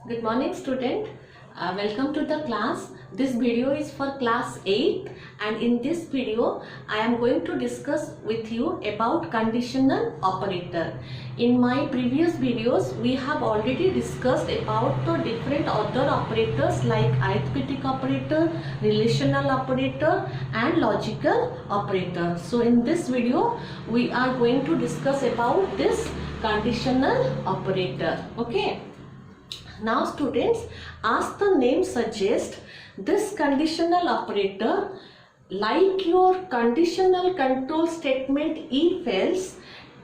Good morning, student. Welcome to the class. This video is for class 8, and in this video I am going to discuss with you about conditional operator. In my previous videos we have already discussed about the different other operators like arithmetic operator, relational operator and logical operator. So in this video we are going to discuss about this conditional operator. Okay. Now students, as the name suggests, this conditional operator, like your conditional control statement if else,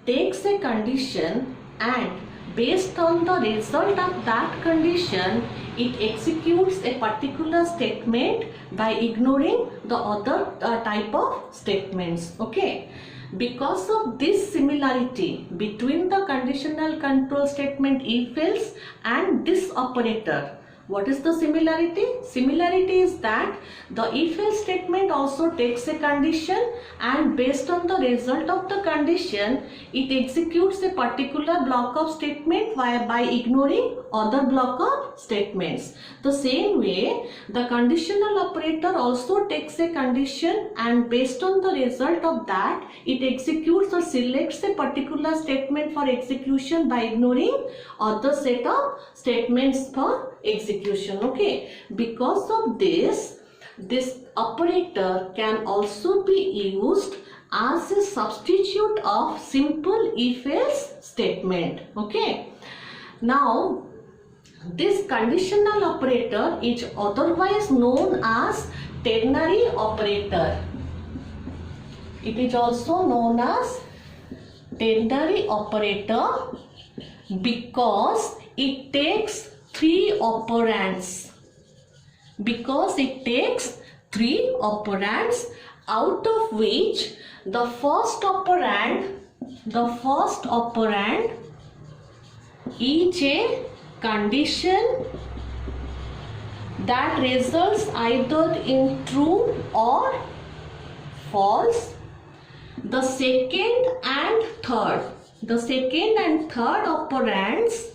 takes a condition and based on the result of that condition, it executes a particular statement by ignoring the other type of statements. Okay. Because of this similarity between the conditional control statement if else and this operator, what is the similarity? Similarity is that the if else statement also takes a condition and based on the result of the condition, it executes a particular block of statement by ignoring other block of statements. The same way, the conditional operator also takes a condition and based on the result of that, it executes or selects a particular statement for execution by ignoring other set of statements for execution. Okay, because of this operator can also be used as a substitute of simple if else statement. Okay, now this conditional operator is otherwise known as ternary operator. It is also known as ternary operator because it takes three operands. Out of which the first operand is a condition that results either in true or false. The second and third operands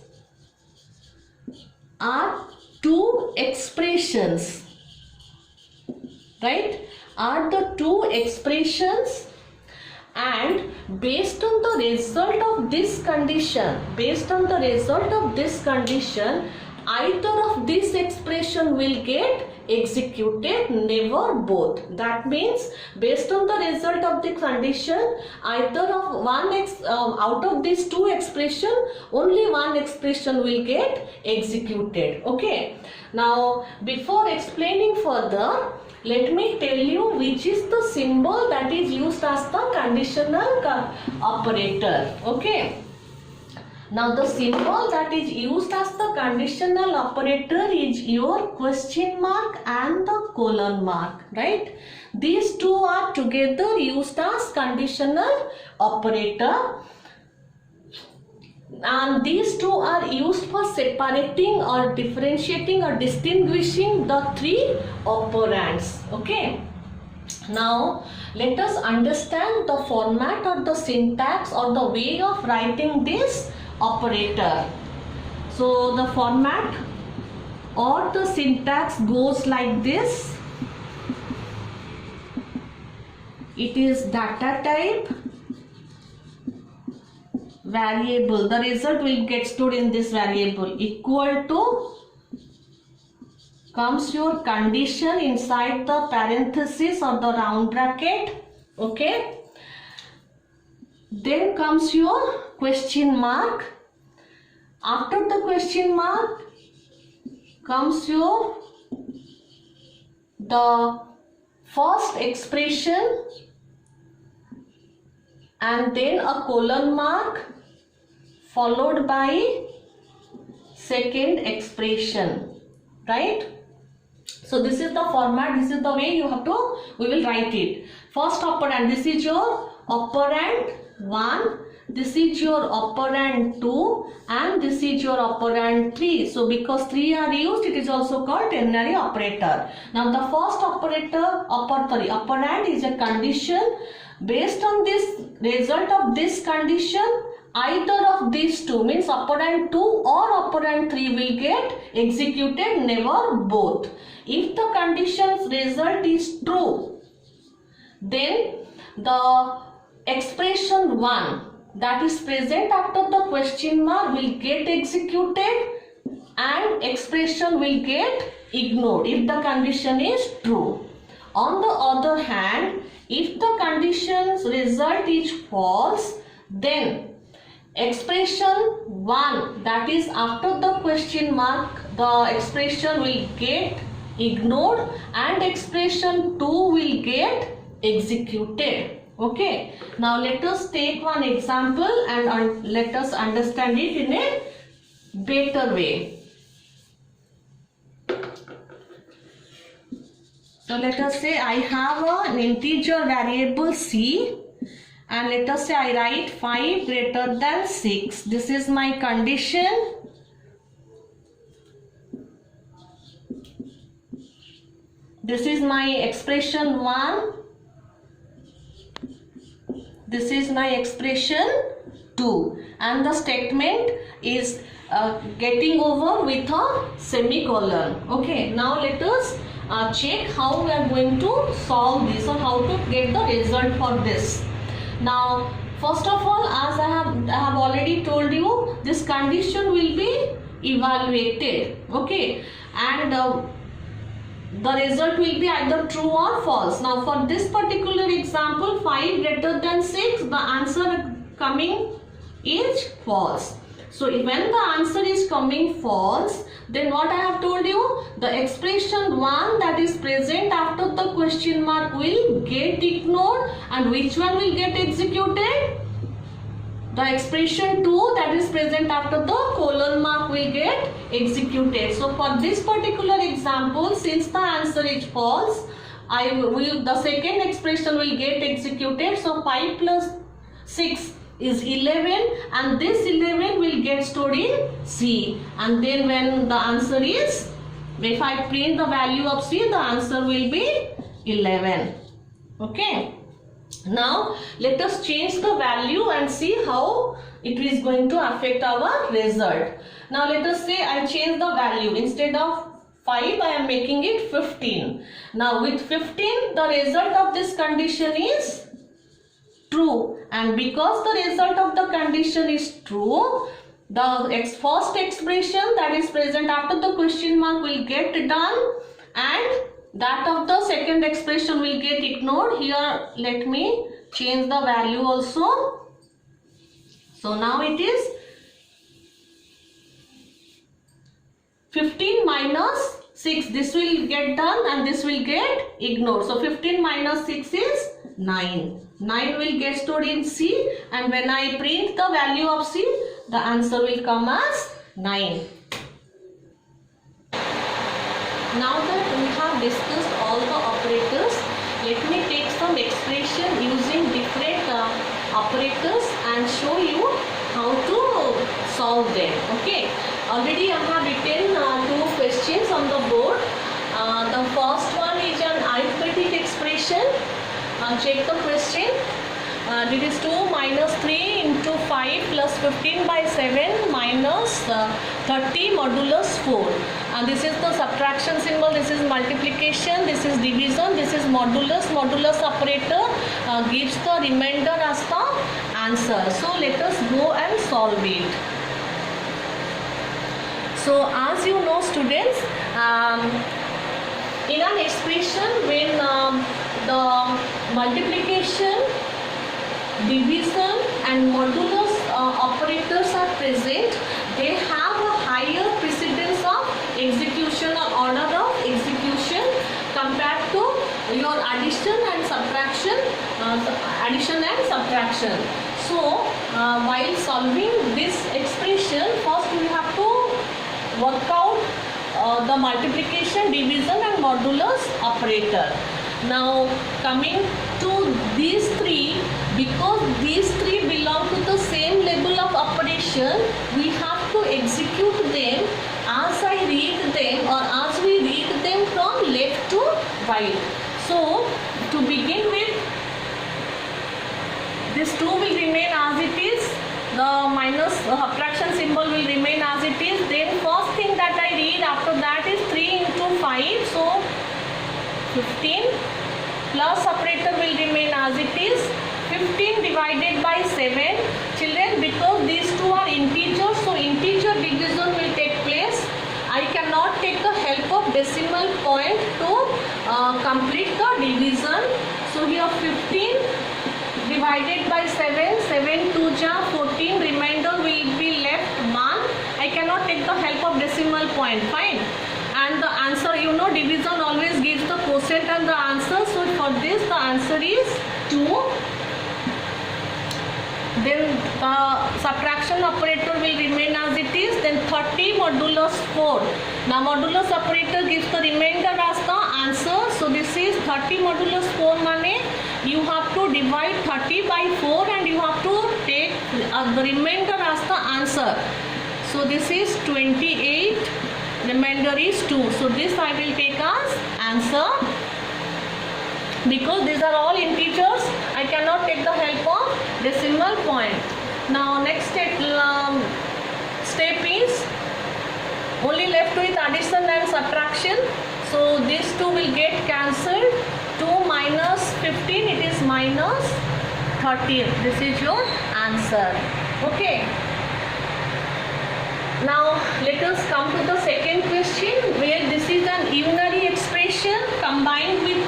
are two expressions, right? Are the two expressions, and based on the result of this condition, either of this expression will get executed, never both. That means based on the result of the condition, either of out of these two expression, only one expression will get executed. Okay. Now before explaining further, let me tell you which is the symbol that is used as the conditional operator. Okay. Now the symbol that is used as the conditional operator is your question mark and the colon mark, right? These two are together used as conditional operator, and these two are used for separating or differentiating or distinguishing the three operands. Okay. Now let us understand the format or the syntax or the way of writing this operator. So the format or the syntax goes like this. It is data type variable. The result will get stored in this variable equal to comes your condition inside the parenthesis or the round bracket. Okay. Then comes your question mark. After the question mark comes your the first expression and then a colon mark followed by second expression, right? So this is the format, this is the way we will write it. First operand, this is your operand 1, this is your operand 2 and this is your operand 3. So because 3 are used, it is also called ternary operator. Now the first operand is a condition. Based on this result of this condition, either of these two means operand 2 or operand 4 and 3 will get executed, never both. If the condition's result is true, then the expression 1 that is present after the question mark will get executed and expression will get ignored if the condition is true. On the other hand, if the condition's result is false, then expression 1 that is after the question mark, the expression will get ignored and expression 2 will get executed. Okay, now let us take one example and let us understand it in a better way. So let us say I have an integer variable c, and let us say I write 5 greater than 6. This is my condition. This is my expression 1. This is my expression 2, and the statement is getting over with a semicolon. Okay, now let us check how we are going to solve this or how to get the result for this. Now, first of all, as I have already told you, this condition will be evaluated. Okay, and the result will be either true or false. Now, for this particular example, 5 greater than 6, the answer coming is false. So, when the answer is coming false, then what I have told you, the expression 1 that is present after the question mark will get ignored, and which one will get executed? The expression 2 that is present after the colon mark will get executed. So for this particular example, since the answer is false, the second expression will get executed. So 5 plus 6 is 11, and this 11 will get stored in C, and then when the answer is, if I print the value of C, the answer will be 11. Okay. Now let us change the value and see how it is going to affect our result. Now let us say I change the value. Instead of 5, I am making it 15. Now with 15, the result of this condition is true, and because the result of the condition is true, the first expression that is present after the question mark will get done, and that of the second expression will get ignored. Here let me change the value also. So now it is 15 minus 6. This will get done and this will get ignored. So 15 minus 6 is 9. 9 will get stored in C, and when I print the value of C, the answer will come as 9. Now that we have discussed all the operators, let me take some expression using different operators and show you how to solve them. Okay, already I have written 2 questions on the board. The first one is an arithmetic expression. Check the question. It is 2 minus 3 into 5 plus 15 by 7 minus 30 modulus 4. And this is the subtraction symbol, this is multiplication, this is division, this is modulus. Modulus operator gives the remainder as the answer. So let us go and solve it. So as you know, students, in an expression when the multiplication, division and modulus operators are present, they have a higher precedence of execution or order of execution compared to your addition and subtraction. So while solving this expression, first we have to work out the multiplication, division and modulus operator. Now coming to these three, because these three belong to the same level of operation, we have to execute them as I read them, or as we read them from left to right. So to begin with, this 2 will remain as it is, the minus subtraction symbol will remain as it is, then 15. Plus operator will remain as it is. 15 divided by 7. Children, because these two are integers, so integer division will take place. I cannot take the help of decimal point to complete the division. So here 15 divided by 7, 7 2 ja 14, remainder will be left 1. I cannot take the help of decimal point, fine. And the answer, you know, division always gives the quotient and the answer. So for this the answer is 2. Then the subtraction operator will remain as it is. Then 30 modulus 4. Now modulus operator gives the remainder as the answer. So this is 30 modulus 4 money. You have to divide 30 by 4 and you have to take the remainder as the answer. So this is 28. Remainder is 2. So this I will take as answer. Because these are all integers, I cannot take the help of decimal point. Now next step is only left with addition and subtraction. So these two will get cancelled. 2 minus 15, it is minus 13. This is your answer. Okay. Now let us come to the second question, where this is an unary expression combined with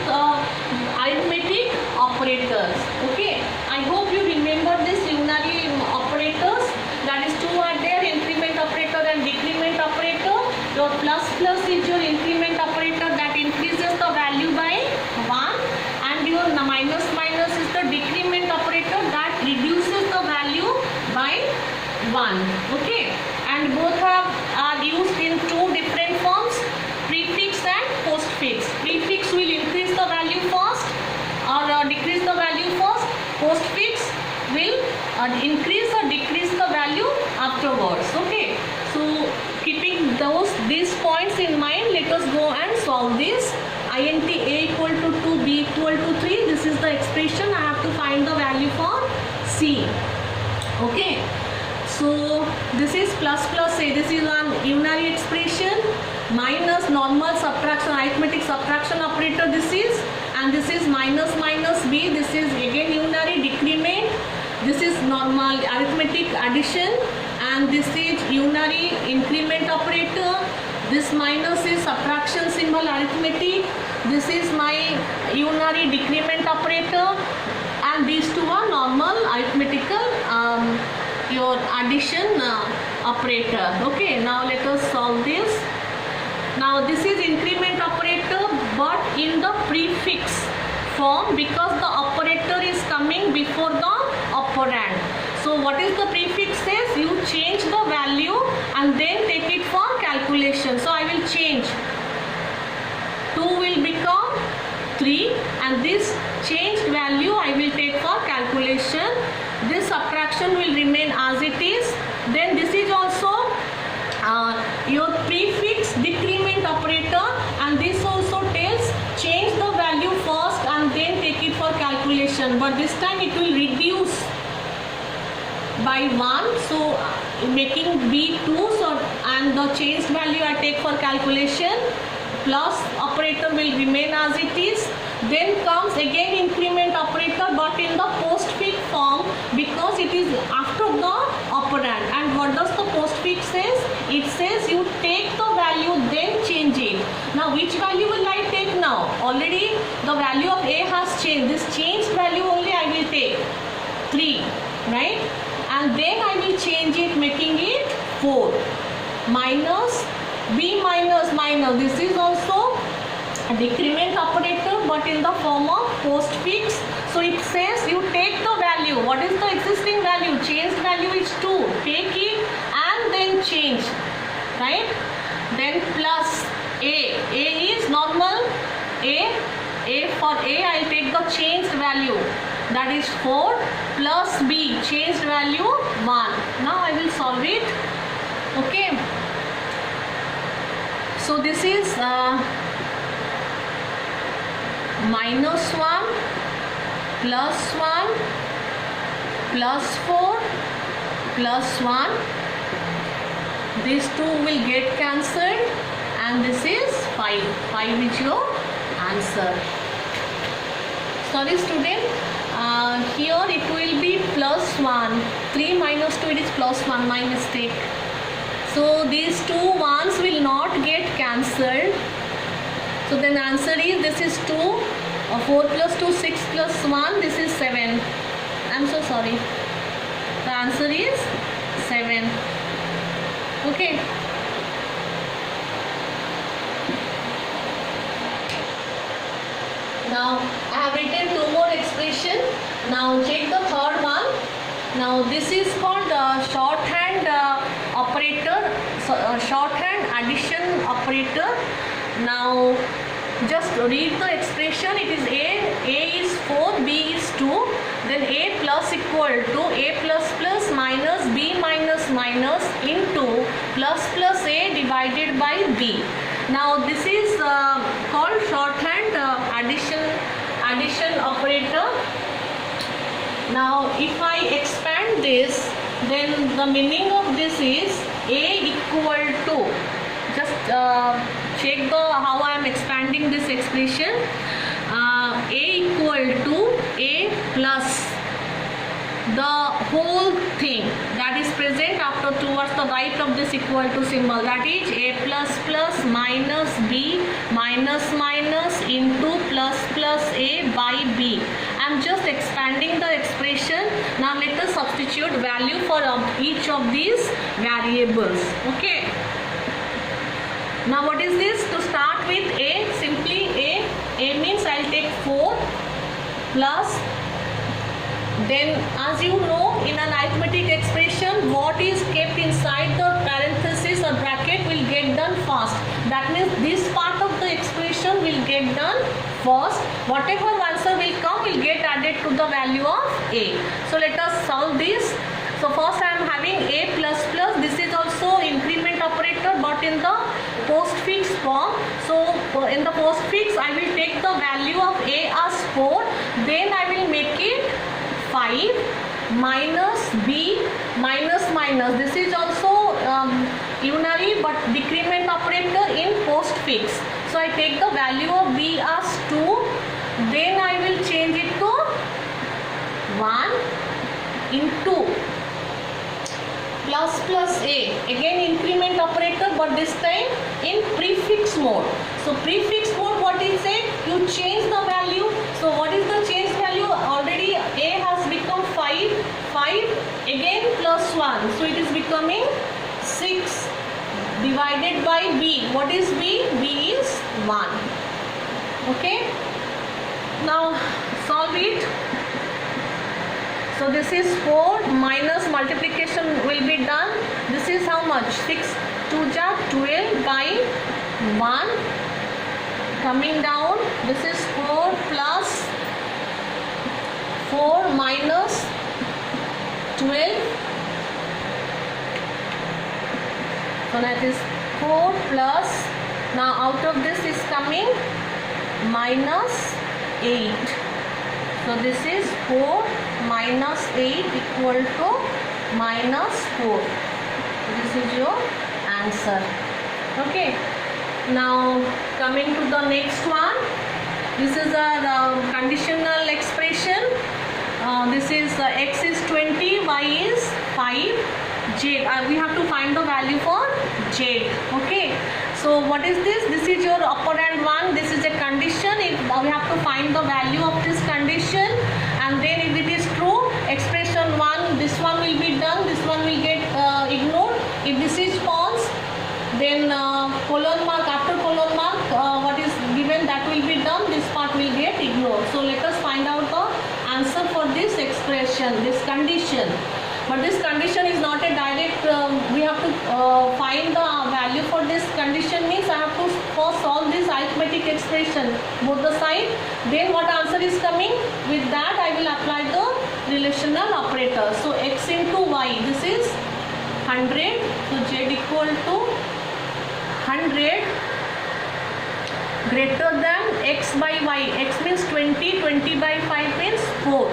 arithmetic operators. Okay, I hope you remember this unary operators. That is, two are there, increment operator and decrement operator. Your plus is your increment operator that increases the value by 1, and your minus is the decrement operator that reduces the value by 1. Okay, and both are used in two different forms, prefix and postfix. Prefix will increase the value first or decrease the value first. Postfix will increase or decrease the value afterwards. Okay, so keeping these points in mind, let us go and solve this. Int a equal to 2, b equal to 3. This is the expression. I have to find the value for c. Okay. So this is plus a, this is an unary expression, minus normal subtraction, arithmetic subtraction operator this is, and this is minus b, this is again unary decrement, this is normal arithmetic addition, and this is unary increment operator, this minus is subtraction symbol arithmetic, this is my unary decrement operator, and these two are normal arithmetical your addition operator. Okay, now let us solve this. Now this is increment operator but in the prefix form, because the operator is coming before the operand. So what is the prefix says? You change the value and then take it for calculation. So I will change. 2 will become 3 and this changed value I will take for calculation. This subtraction will remain as it is. Then this is also your prefix decrement operator, and this also tells change the value first and then take it for calculation, but this time it will reduce by 1, so making b 2, so and the changed value I take for calculation. Plus operator will remain as it is. Then comes again increment operator but in the postfix form, because it is after the operand. And what does the postfix says? It says you take the value then change it. Now which value will I take now? Already the value of a has changed. This changed value only I will take 3, right? And then I will change it, making it 4. Minus b minus. This is also a decrement operator but in the form of postfix. So it says you take the value. What is the existing value? Changed value is 2. Take it and then change, right? Then plus a. A is normal. A for a I will take the changed value, that is 4, plus b changed value 1. Now I will solve it. Okay. So this is minus 1, plus 1, plus 4, plus 1. These two will get cancelled and this is 5. 5 is your answer. Sorry student, here it will be +1. 3 minus 2, it is +1, my mistake. So these two ones will not get cancelled. So then answer is, this is 2. 4 plus 2, 6 plus 1, this is 7. I am so sorry. The answer is 7. Okay. Now I have written 2 more expression. Now check the third one. Now this is called shorthand operator, shorthand addition operator. Now just read the expression. It is A is 4, B is 2. Then A plus equal to A plus minus B minus minus into plus A divided by B. Now this is called shorthand addition operator. Now if I expand this, then the meaning of this is A equal to, just check how I am expanding this expression. A equal to A plus the whole thing that is present after towards the right of this equal to symbol, that is A plus minus B minus minus into plus A by B. I am just expanding the expression. Now let us substitute value for each of these variables. Okay. Now what is this? To start with A, simply A means I will take 4 plus, then as you know in an arithmetic expression, what is kept inside the parenthesis or bracket will get done first. That means this part of the expression will get done first. Whatever answer will come will get added to the value of A. So let us solve this. So first I am having A plus. This is also increment operator but in the postfix form. So in the postfix I will take the value of A as 4. Then I will make it 5 minus B minus. This is also unary but decrement operator in postfix. So I take the value of B as 2. Then I will change it to 1 into plus A, again increment operator but this time in prefix mode. So prefix mode, what is it? You change the value. So what is the change value? Already A has become 5 again plus 1. So it is becoming 6 divided by B. What is B? B is 1. Okay. Now solve it. So this is 4 minus multiplication will be done. This is how much? 6 2 ja 12 by 1 coming down. This is 4 plus 4 minus 12. So that is 4 plus, now out of this is coming minus 8. So this is 4 minus 8 equal to minus 4. This is your answer. Okay. Now coming to the next one. This is a conditional expression. This is x is 20, y is 5, z. We have to find the value for z. Okay. So what is this? This is your operand 1. This is a condition. We have to find the value of this condition, and then if it is true, expression 1, this one will be done, this one will get ignored. If this is false, then colon mark, after colon mark, what is given that will be done, this part will get ignored. So let us find out the answer for this expression, this condition. But this condition is not a direct, we have to find the value for this condition, means I have to first solve this arithmetic expression, both the side. Then what answer is coming, with that I will apply the relational operator. So x into y, this is 100, so z equal to 100 greater than x by y. X means 20, 20 by 5 means 4.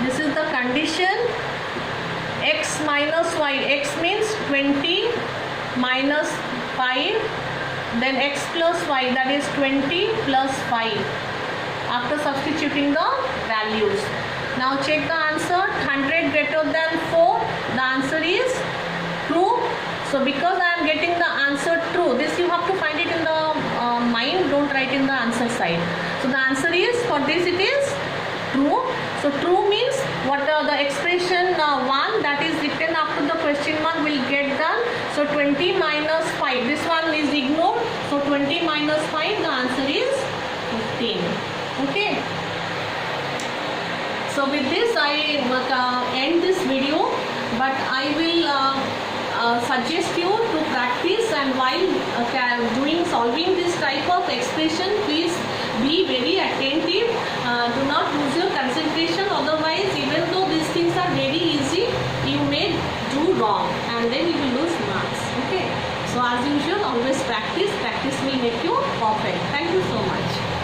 This is the condition. X minus y. X means 20 minus 5 then x plus y, that is 20 plus 5 after substituting the values. Now check the answer. 100 greater than 4, the answer is true. So because I am getting the answer true, this you have to find it in the mind, don't write in the answer side. So the answer is, for this it is true. So true means what the expression 1 that is written after the question mark will get done. So 20 minus 5, this one is ignored. So 20 minus 5, the answer is 15. Okay. So with this I end this video, but I will suggest you to practice, and while solving this type of expression, please be very attentive. Do not lose your concentration, otherwise even though these things are very easy, you may do wrong and then you will lose marks. Okay. So as usual, always practice. Practice will make you perfect. Thank you so much.